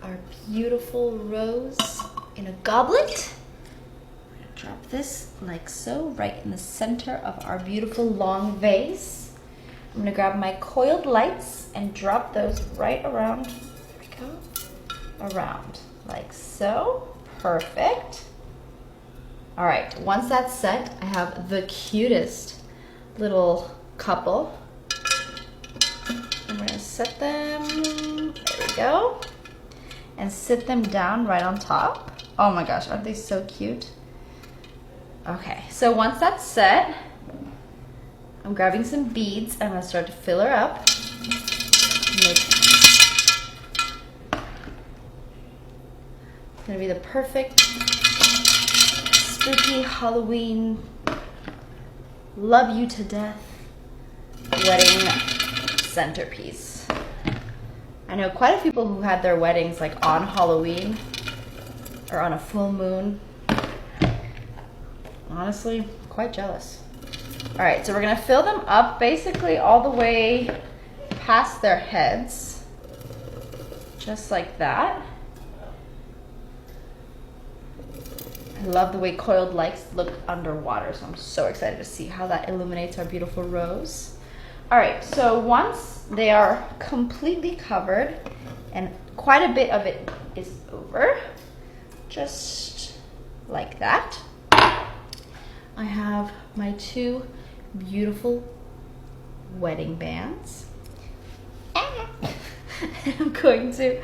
our beautiful rose in a goblet. We're gonna drop this like so, right in the center of our beautiful long vase. I'm gonna grab my coiled lights and drop those right around, there we go, around, like so. Perfect. All right, once that's set, I have the cutest little couple. I'm gonna set them, there we go, and sit them down right on top. Oh my gosh, aren't they so cute? Okay, so once that's set, I'm grabbing some beads. I'm gonna start to fill her up. It's gonna be the perfect spooky Halloween, love you to death wedding centerpiece. I know quite a few people who had their weddings like on Halloween or on a full moon. Honestly, quite jealous. All right, so we're gonna fill them up basically all the way past their heads, just like that. I love the way coiled lights look underwater, so I'm so excited to see how that illuminates our beautiful rose. All right, so once they are completely covered, and quite a bit of it is over, just like that, I have my two beautiful wedding bands. I'm going to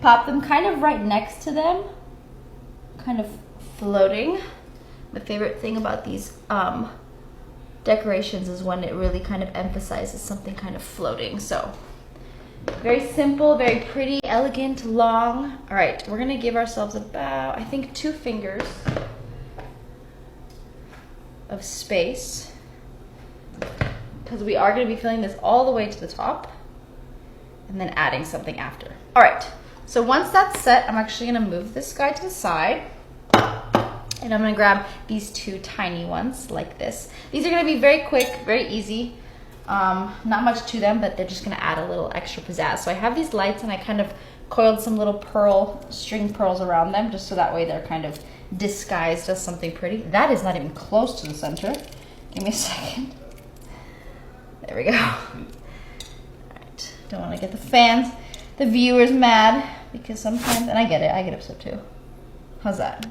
pop them kind of right next to them, kind of floating. My favorite thing about these decorations is when it really kind of emphasizes something kind of floating. So very simple, very pretty, elegant, long. All right, we're gonna give ourselves about, I think, 2 fingers of space, because we are gonna be filling this all the way to the top and then adding something after. All right, so once that's set, I'm actually gonna move this guy to the side. And I'm gonna grab these 2 tiny ones like this. These are gonna be very quick, very easy. Not much to them, but they're just gonna add a little extra pizzazz. So I have these lights and I kind of coiled some little string pearls around them, just so that way they're kind of disguised as something pretty. That is not even close to the center. Give me a second. There we go. All right, don't wanna get the viewers mad, because sometimes, and I get it, I get upset too. How's that?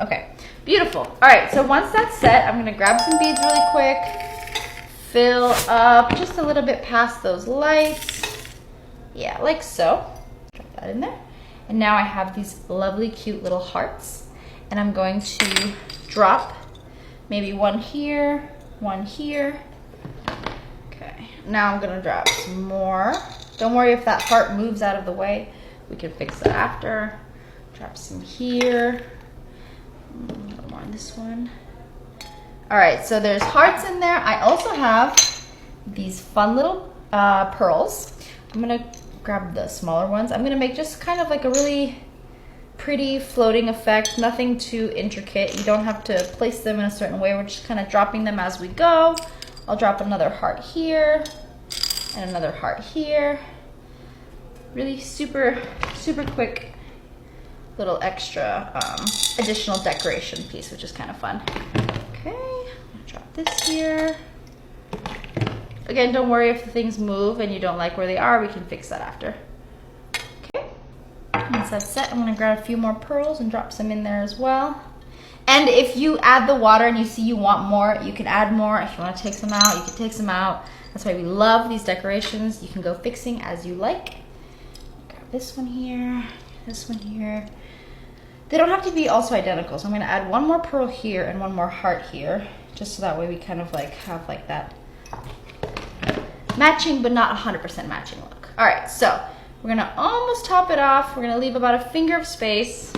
Okay, beautiful. All right, so once that's set, I'm gonna grab some beads really quick, fill up just a little bit past those lights. Yeah, like so. Drop that in there. And now I have these lovely, cute little hearts. And I'm going to drop maybe one here, one here. Okay, now I'm gonna drop some more. Don't worry if that heart moves out of the way. We can fix that after. Drop some here, a little more on this one. All right, so there's hearts in there. I also have these fun little pearls. I'm gonna grab the smaller ones. I'm gonna make just kind of like a really pretty floating effect, nothing too intricate. You don't have to place them in a certain way. We're just kind of dropping them as we go. I'll drop another heart here and another heart here. Really super, super quick little extra additional decoration piece, which is kind of fun. Okay, I'm gonna drop this here. Again, don't worry if the things move and you don't like where they are, we can fix that after. Okay, once that's set, I'm gonna grab a few more pearls and drop some in there as well. And if you add the water and you see you want more, you can add more. If you wanna take some out, you can take some out. That's why we love these decorations. You can go fixing as you like. Grab this one here, this one here. They don't have to be also identical, so I'm gonna add one more pearl here and one more heart here, just so that way we kind of like have like that matching but not 100% matching look. All right, so we're gonna almost top it off. We're gonna leave about a finger of space,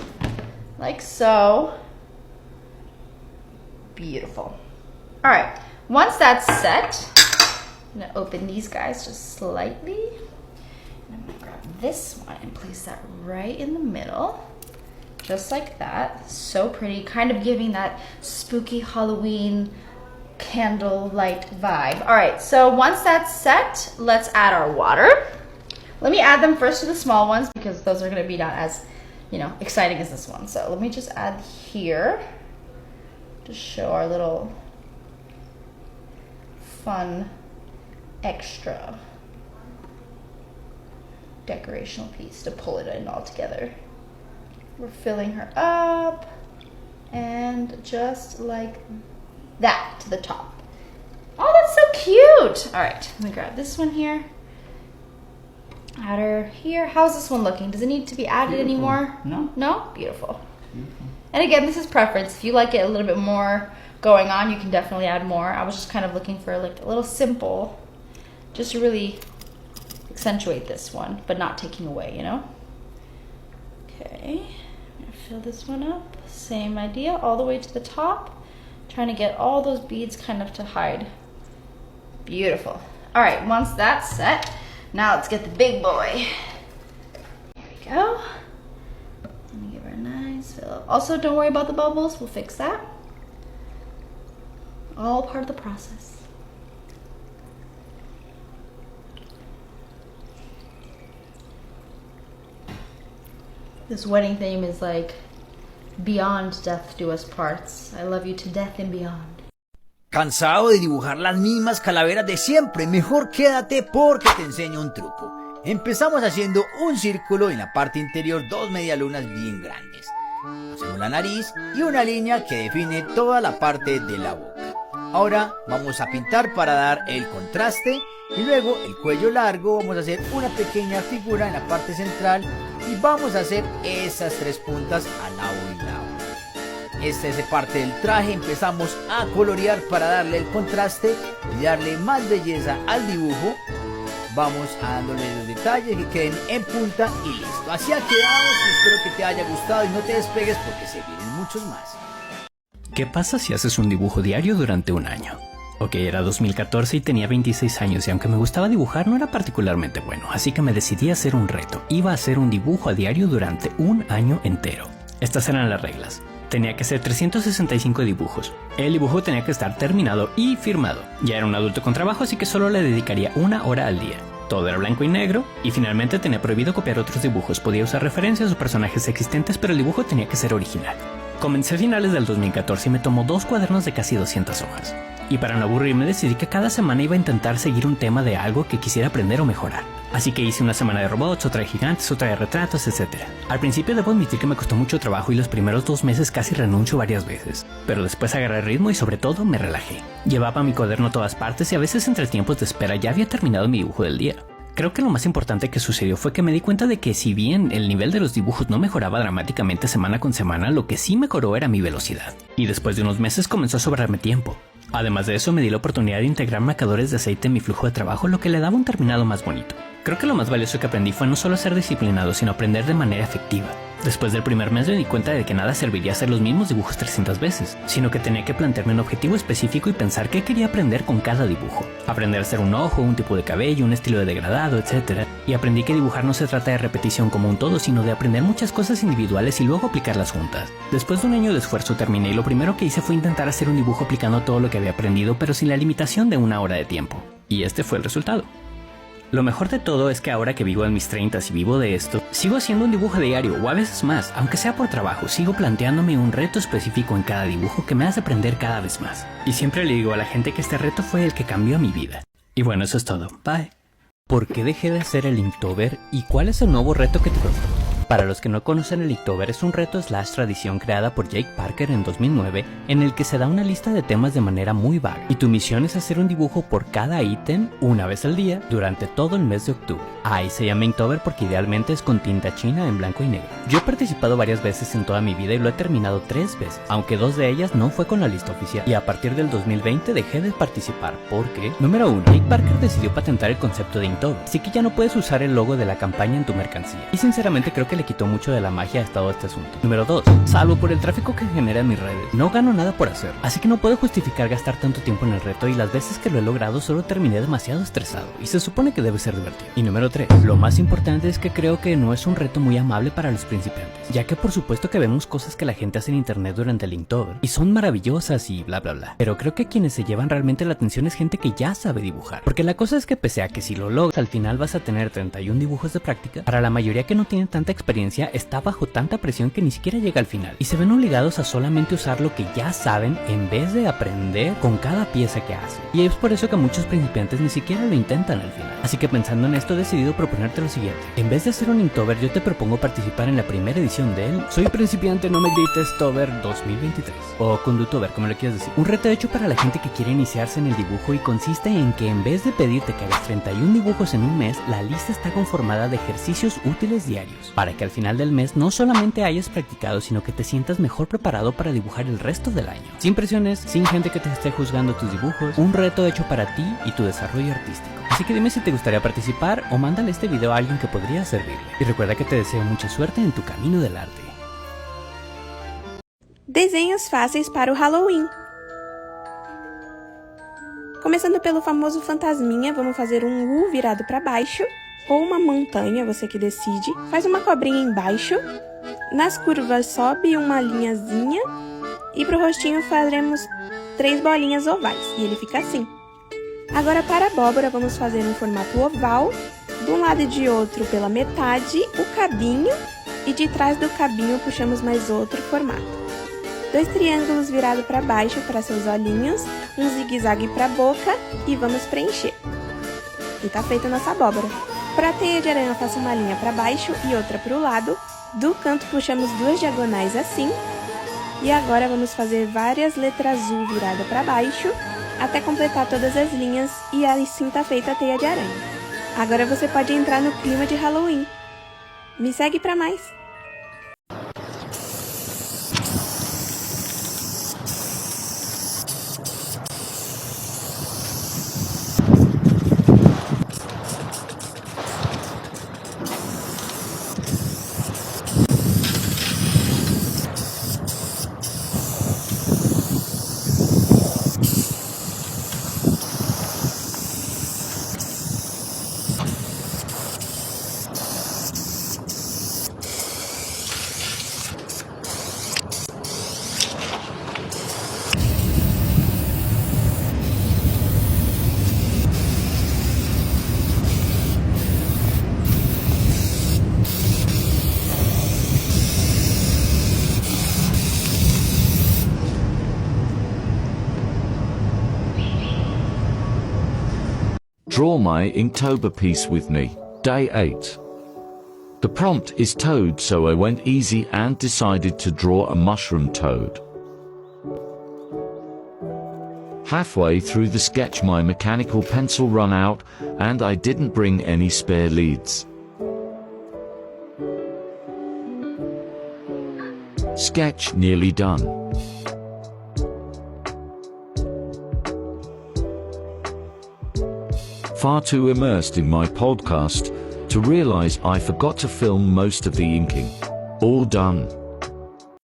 like so. Beautiful. All right, once that's set, I'm gonna open these guys just slightly. And I'm gonna grab this one and place that right in the middle. Just like that. So pretty, kind of giving that spooky Halloween candlelight vibe. All right, so once that's set, let's add our water. Let me add them first to the small ones because those are going to be not as, you know, exciting as this one. So let me just add here to show our little fun extra decorational piece to pull it in all together. We're filling her up and just like that to the top. Oh, that's so cute. All right, let me grab this one here. Add her here. How's this one looking? Does it need to be added anymore? No. No? Beautiful. And again, this is preference. If you like it a little bit more going on, you can definitely add more. I was just kind of looking for like a little simple, just to really accentuate this one, but not taking away, you know? Okay, I'm gonna fill this one up. Same idea, all the way to the top. Trying to get all those beads kind of to hide. Beautiful. All right, once that's set, now let's get the big boy. There we go. Let me give her a nice fill up. Also, don't worry about the bubbles, we'll fix that. All part of the process. This wedding theme is like, beyond death do us parts. I love you to death and beyond. ¿Cansado de dibujar las mismas calaveras de siempre? Mejor quédate porque te enseño un truco. Empezamos haciendo un círculo en la parte interior, dos medialunas bien grandes. Hacemos la nariz y una línea que define toda la parte de la boca. Ahora vamos a pintar para dar el contraste y luego el cuello largo. Vamos a hacer una pequeña figura en la parte central y vamos a hacer esas tres puntas al lado y lado. Esta es parte del traje. Empezamos a colorear para darle el contraste y darle más belleza al dibujo. Vamos a dándole los detalles que queden en punta y listo. Así ha quedado. Espero que te haya gustado y no te despegues porque se vienen muchos más. ¿Qué pasa si haces un dibujo diario durante un año? Ok, era 2014 y tenía 26 años y aunque me gustaba dibujar no era particularmente bueno, así que me decidí a hacer un reto. Iba a hacer un dibujo a diario durante un año entero. Estas eran las reglas. Tenía que hacer 365 dibujos. El dibujo tenía que estar terminado y firmado. Ya era un adulto con trabajo, así que solo le dedicaría 1 hora al día. Todo era blanco y negro, y finalmente tenía prohibido copiar otros dibujos. Podía usar referencias o personajes existentes, pero el dibujo tenía que ser original. Comencé a finales del 2014 y me tomó 2 cuadernos de casi 200 hojas. Y para no aburrirme decidí que cada semana iba a intentar seguir un tema de algo que quisiera aprender o mejorar. Así que hice una semana de robots, otra de gigantes, otra de retratos, etc. Al principio debo admitir que me costó mucho trabajo y los primeros 2 meses casi renuncio varias veces. Pero después agarré el ritmo y sobre todo me relajé. Llevaba mi cuaderno a todas partes y a veces entre tiempos de espera ya había terminado mi dibujo del día. Creo que lo más importante que sucedió fue que me di cuenta de que si bien el nivel de los dibujos no mejoraba dramáticamente semana con semana, lo que sí mejoró era mi velocidad. Y después de unos meses comenzó a sobrarme tiempo. Además de eso me di la oportunidad de integrar marcadores de aceite en mi flujo de trabajo, lo que le daba un terminado más bonito. Creo que lo más valioso que aprendí fue no solo ser disciplinado, sino aprender de manera efectiva. Después del primer mes me di cuenta de que nada serviría hacer los mismos dibujos 300 veces, sino que tenía que plantearme un objetivo específico y pensar qué quería aprender con cada dibujo. Aprender a hacer un ojo, un tipo de cabello, un estilo de degradado, etc. Y aprendí que dibujar no se trata de repetición como un todo, sino de aprender muchas cosas individuales y luego aplicarlas juntas. Después de un año de esfuerzo terminé y lo primero que hice fue intentar hacer un dibujo aplicando todo lo que había aprendido, pero sin la limitación de 1 hora de tiempo. Y este fue el resultado. Lo mejor de todo es que ahora que vivo en mis 30s y vivo de esto, sigo haciendo un dibujo diario o a veces más, aunque sea por trabajo, sigo planteándome un reto específico en cada dibujo que me hace aprender cada vez más. Y siempre le digo a la gente que este reto fue el que cambió mi vida. Y bueno, eso es todo. Bye. ¿Por qué dejé de hacer el Inktober y cuál es el nuevo reto que te propongo? Para los que no conocen, el Inktober es un reto / tradición creada por Jake Parker en 2009 en el que se da una lista de temas de manera muy vaga y tu misión es hacer un dibujo por cada ítem una vez al día durante todo el mes de octubre. Ahí se llama Inktober porque idealmente es con tinta china en blanco y negro. Yo he participado varias veces en toda mi vida y lo he terminado 3 veces, aunque 2 de ellas no fue con la lista oficial, y a partir del 2020 dejé de participar porque, número 1, Jake Parker decidió patentar el concepto de Inktober, así que ya no puedes usar el logo de la campaña en tu mercancía, y sinceramente creo que que le quitó mucho de la magia a todo este asunto. Número 2. Salvo por el tráfico que genera en mis redes, no gano nada por hacer, así que no puedo justificar gastar tanto tiempo en el reto, y las veces que lo he logrado solo terminé demasiado estresado, y se supone que debe ser divertido. Y número 3. Lo más importante es que creo que no es un reto muy amable para los principiantes, ya que por supuesto que vemos cosas que la gente hace en internet durante el Inktober, y son maravillosas y bla bla bla, pero creo que quienes se llevan realmente la atención es gente que ya sabe dibujar, porque la cosa es que pese a que si lo logras al final vas a tener 31 dibujos de práctica, para la mayoría que no tiene tanta experiencia está bajo tanta presión que ni siquiera llega al final, y se ven obligados a solamente usar lo que ya saben en vez de aprender con cada pieza que hacen, y es por eso que muchos principiantes ni siquiera lo intentan al final. Así que pensando en esto he decidido proponerte lo siguiente: en vez de hacer un Inktober, yo te propongo participar en la primera edición del Soy Principiante No Me Grites Tober 2023, o Condutober, como le quieras decir. Un reto hecho para la gente que quiere iniciarse en el dibujo, y consiste en que en vez de pedirte que hagas 31 dibujos en un mes, la lista está conformada de ejercicios útiles diarios, para que al final del mes no solamente hayas practicado, sino que te sientas mejor preparado para dibujar el resto del año. Sin presiones, sin gente que te esté juzgando tus dibujos, un reto hecho para ti y tu desarrollo artístico. Así que dime si te gustaría participar, o mándale este video a alguien que podría servirle. Y recuerda que te deseo mucha suerte en tu camino del arte. Desenhos fáceis para o Halloween. Começando pelo famoso fantasminha, vamos fazer um U virado para baixo, ou uma montanha, você que decide. Faz uma cobrinha embaixo, nas curvas sobe uma linhazinha, e pro rostinho faremos 3 bolinhas ovais, e ele fica assim. Agora para a abóbora vamos fazer um formato oval, de um lado e de outro pela metade, o cabinho, e de trás do cabinho puxamos mais outro formato. 2 triângulos virados para baixo para seus olhinhos, um zigue-zague para a boca, e vamos preencher. E tá feita a nossa abóbora. Para a teia de aranha, faça uma linha para baixo e outra para o lado. Do canto puxamos 2 diagonais assim. E agora vamos fazer várias letras U viradas para baixo, até completar todas as linhas, e assim tá feita a teia de aranha. Agora você pode entrar no clima de Halloween. Me segue para mais! Draw my Inktober piece with me. Day 8. The prompt is toad, so I went easy and decided to draw a mushroom toad. Halfway through the sketch my mechanical pencil ran out and I didn't bring any spare leads. Sketch nearly done. Far too immersed in my podcast to realize I forgot to film most of the inking. All done.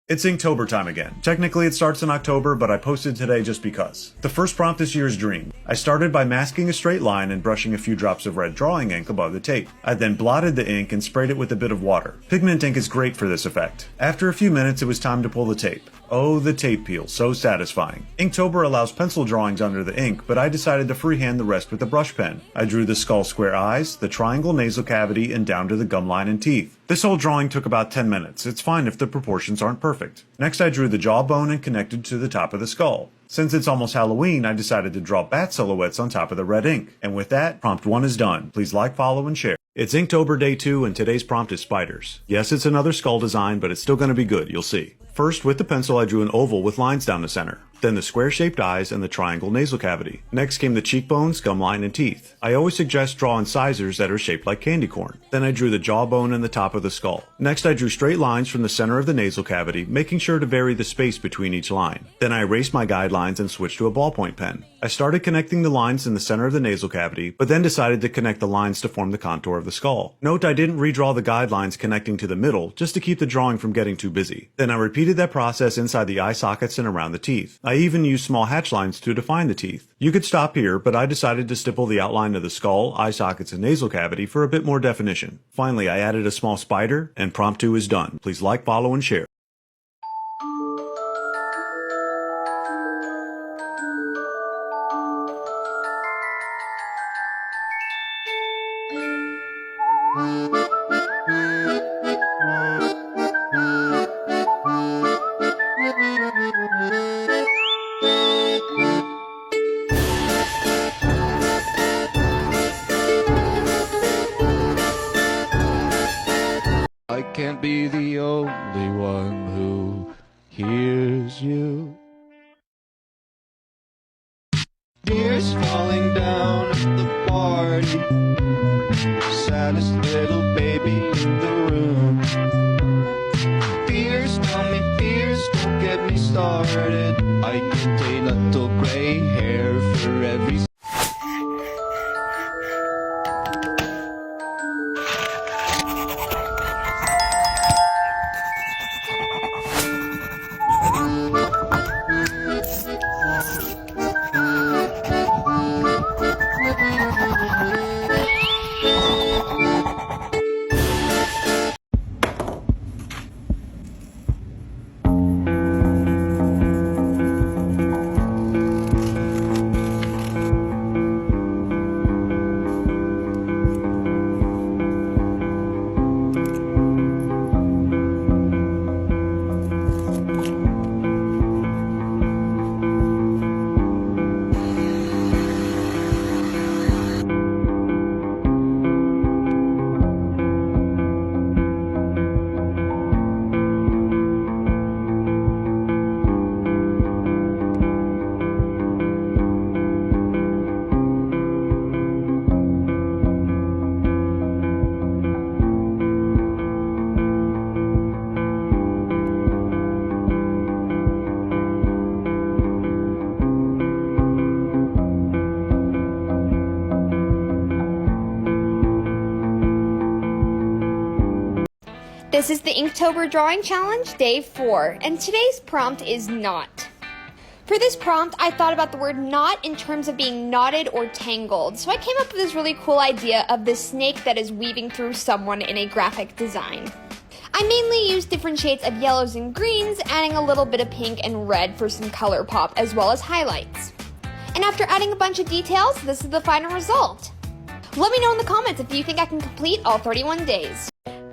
It's Inktober time again. Technically it starts in October, but I posted today just because. The first prompt this year is Dream. I started by masking a straight line and brushing a few drops of red drawing ink above the tape. I then blotted the ink and sprayed it with a bit of water. Pigment ink is great for this effect. After a few minutes it was time to pull the tape. Oh, the tape peel, so satisfying. Inktober allows pencil drawings under the ink, but I decided to freehand the rest with a brush pen. I drew the skull square eyes, the triangle nasal cavity, and down to the gum line and teeth. This whole drawing took about 10 minutes. It's fine if the proportions aren't perfect. Next I drew the jawbone and connected to the top of the skull. Since it's almost Halloween, I decided to draw bat silhouettes on top of the red ink. And with that, prompt 1 is done. Please like, follow, and share. It's Inktober Day 2, and today's prompt is spiders. Yes, it's another skull design, but it's still going to be good, you'll see. First, with the pencil, I drew an oval with lines down the center. then the square-shaped eyes and the triangle nasal cavity. Next came the cheekbones, gum line, and teeth. I always suggest draw incisors that are shaped like candy corn. Then I drew the jawbone and the top of the skull. Next I drew straight lines from the center of the nasal cavity, making sure to vary the space between each line. Then I erased my guidelines and switched to a ballpoint pen. I started connecting the lines in the center of the nasal cavity, but then decided to connect the lines to form the contour of the skull. Note I didn't redraw the guidelines connecting to the middle, just to keep the drawing from getting too busy. Then I repeated that process inside the eye sockets and around the teeth. I even used small hatch lines to define the teeth. You could stop here, but I decided to stipple the outline of the skull, eye sockets, and nasal cavity for a bit more definition. Finally, I added a small spider, and prompt 2 is done. Please like, follow, and share. I can't be the only one who hears you. Tears falling down at the party. Saddest little baby in the room. Fears, tell me fears, don't get me started. I get a little gray hair for every This is the Inktober Drawing Challenge, Day 4, and today's prompt is knot. For this prompt, I thought about the word knot in terms of being knotted or tangled, so I came up with this really cool idea of the snake that is weaving through someone in a graphic design. I mainly used different shades of yellows and greens, adding a little bit of pink and red for some color pop, as well as highlights. And after adding a bunch of details, this is the final result. Let me know in the comments if you think I can complete all 31 days.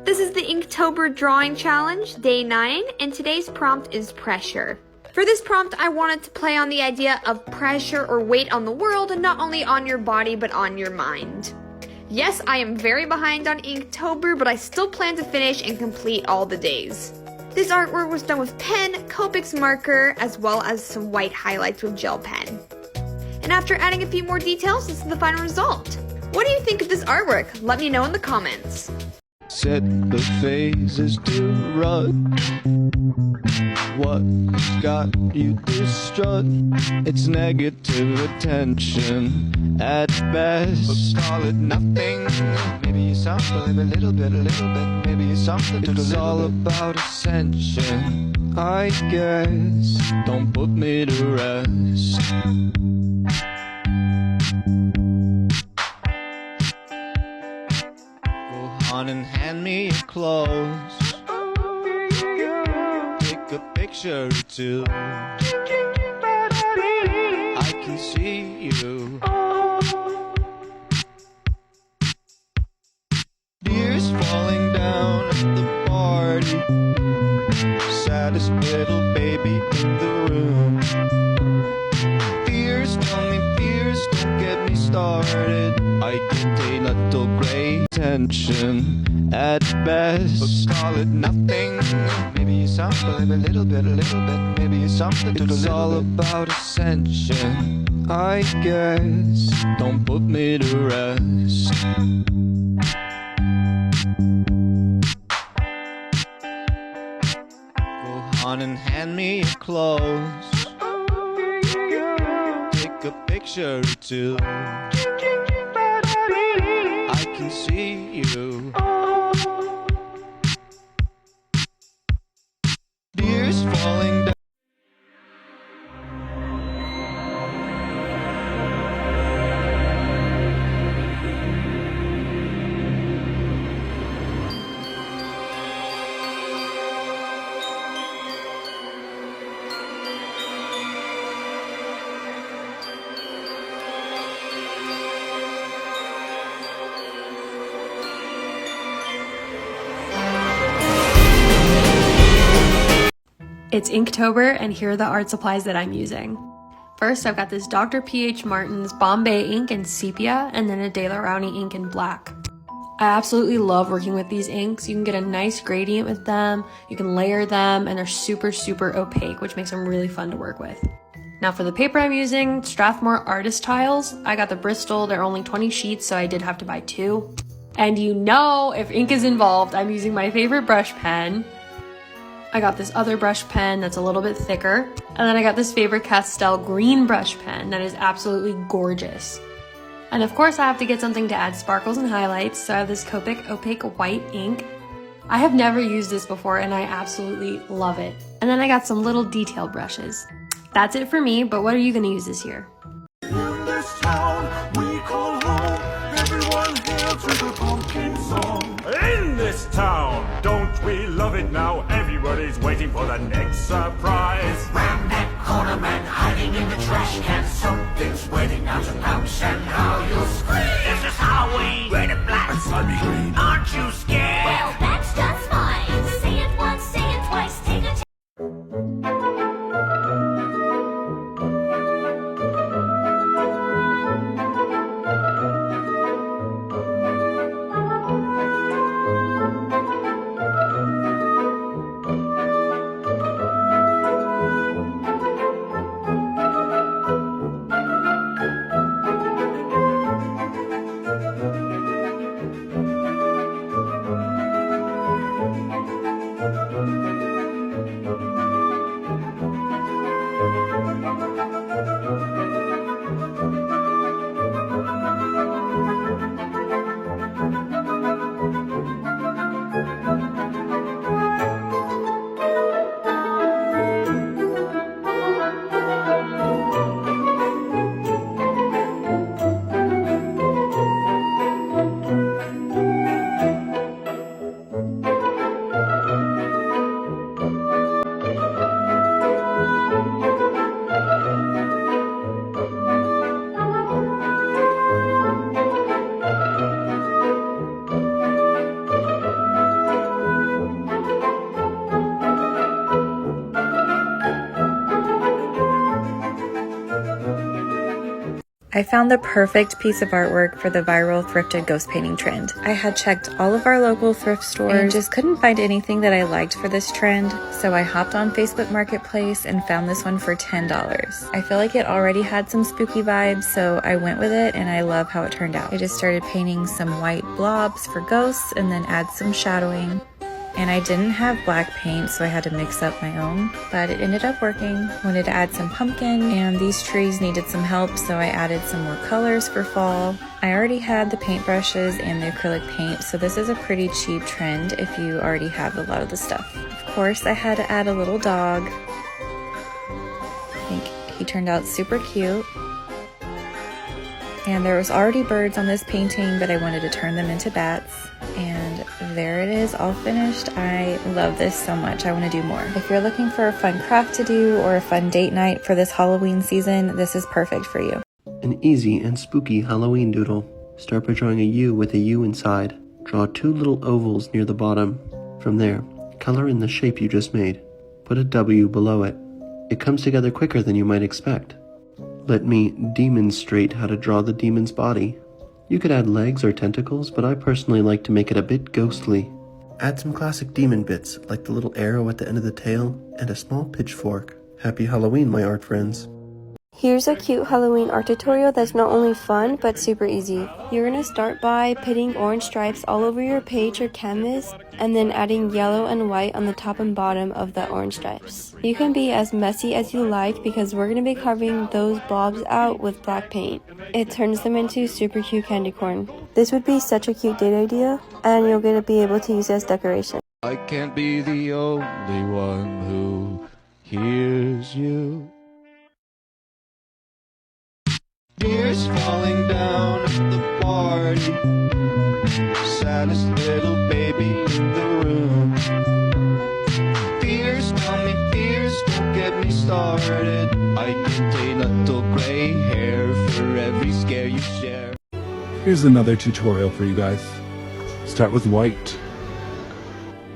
This is the Inktober Drawing Challenge, Day 9, and today's prompt is pressure. For this prompt, I wanted to play on the idea of pressure or weight on the world, and not only on your body, but on your mind. Yes, I am very behind on Inktober, but I still plan to finish and complete all the days. This artwork was done with pen, Copics marker, as well as some white highlights with gel pen. And after adding a few more details, this is the final result. What do you think of this artwork? Let me know in the comments. set the phases to run. What's got you distraught? It's negative attention at best. Let's call it nothing. Maybe something, a little bit, maybe something. It's all about ascension, I guess. Don't put me to rest. On and hand me your clothes. Take a picture or two. I can see you. Tears falling down at the party. Saddest little baby in the room. Fears, tell me fears, don't get me started. I get a little gray tension at best. But call it nothing. Maybe something, a little bit, maybe something to It's all about ascension, I guess. Don't put me to rest. Go on and hand me your clothes. Take a picture or two. I can see you. Tears falling down. It's Inktober, and here are the art supplies that I'm using. First, I've got this Dr. P.H. Martin's Bombay ink in sepia, and then a De La Rowney ink in black. I absolutely love working with these inks. You can get a nice gradient with them, you can layer them, and they're super, super opaque, which makes them really fun to work with. Now for the paper I'm using, Strathmore Artist Tiles. I got the Bristol, they're only 20 sheets, so I did have to buy 2. And you know, if ink is involved, I'm using my favorite brush pen. I got this other brush pen that's a little bit thicker. And then I got this Faber-Castell green brush pen that is absolutely gorgeous. And of course I have to get something to add sparkles and highlights, so I have this Copic Opaque White ink. I have never used this before and I absolutely love it. And then I got some little detail brushes. That's it for me, but what are you gonna use this year? In this town we call home, everyone hail to the pumpkin song. In this town, don't we love it now? Everybody's waiting for the next surprise. Round that corner, man, hiding in the trash can. Something's waiting now to pounce, and how you'll scream. This is Halloween, red and black, and slimy green. Aren't you scared? Well, that's just fine. Say it once, say it twice, take a I found the perfect piece of artwork for the viral thrifted ghost painting trend. I had checked all of our local thrift stores and just couldn't find anything that I liked for this trend, so I hopped on Facebook Marketplace and found this one for $10. I feel like it already had some spooky vibes, so I went with it and I love how it turned out. I just started painting some white blobs for ghosts and then add some shadowing. And I didn't have black paint, so I had to mix up my own, but it ended up working. Wanted to add some pumpkin, and these trees needed some help, so I added some more colors for fall. I already had the paintbrushes and the acrylic paint, so this is a pretty cheap trend if you already have a lot of the stuff. Of course, I had to add a little dog. I think he turned out super cute. And there was already birds on this painting, but I wanted to turn them into bats. And there it is, all finished. I love this so much. I want to do more. If you're looking for a fun craft to do or a fun date night for this Halloween season, this is perfect for you. An easy and spooky Halloween doodle. Start by drawing a U with a U inside. Draw 2 little ovals near the bottom. From there, color in the shape you just made. Put a W below it. It comes together quicker than you might expect. Let me demonstrate how to draw the demon's body. You could add legs or tentacles, but I personally like to make it a bit ghostly. Add some classic demon bits, like the little arrow at the end of the tail, and a small pitchfork. Happy Halloween, my art friends. Here's a cute Halloween art tutorial that's not only fun, but super easy. You're gonna start by putting orange stripes all over your page or canvas, and then adding yellow and white on the top and bottom of the orange stripes. You can be as messy as you like because we're gonna be carving those blobs out with black paint. It turns them into super cute candy corn. This would be such a cute date idea, and you're gonna be able to use it as decoration. I can't be the only one who hears you. Tears falling down at the party. Saddest little baby in the room. Fears, tell me fears, don't get me started. I get a little gray hair for every scare you share. Here's another tutorial for you guys. Start with white.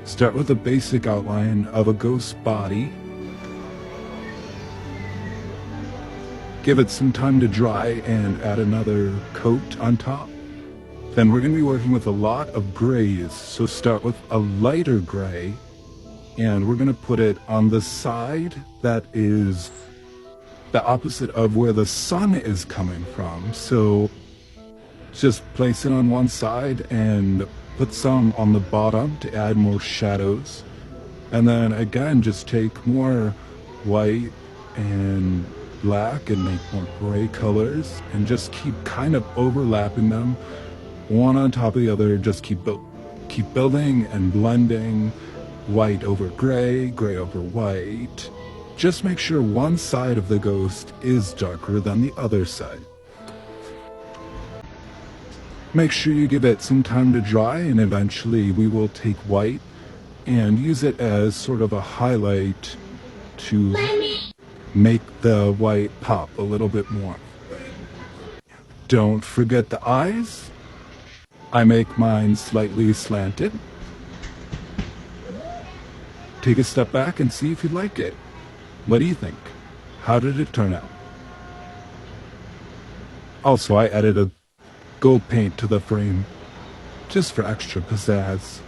Start with a basic outline of a ghost body. Give it some time to dry and add another coat on top. Then we're going to be working with a lot of grays, so start with a lighter gray, and we're going to put it on the side that is the opposite of where the sun is coming from. So just place it on one side and put some on the bottom to add more shadows. And then again, just take more white and black and make more gray colors and just keep kind of overlapping them one on top of the other. Just keep building and blending white over gray, gray over white. Just make sure one side of the ghost is darker than the other side. Make sure you give it some time to dry, and eventually we will take white and use it as sort of a highlight to make the white pop a little bit more. Don't forget the eyes. I make mine slightly slanted. Take a step back and see if you like it. What do you think? How did it turn out? Also, I added a gold paint to the frame just for extra pizzazz.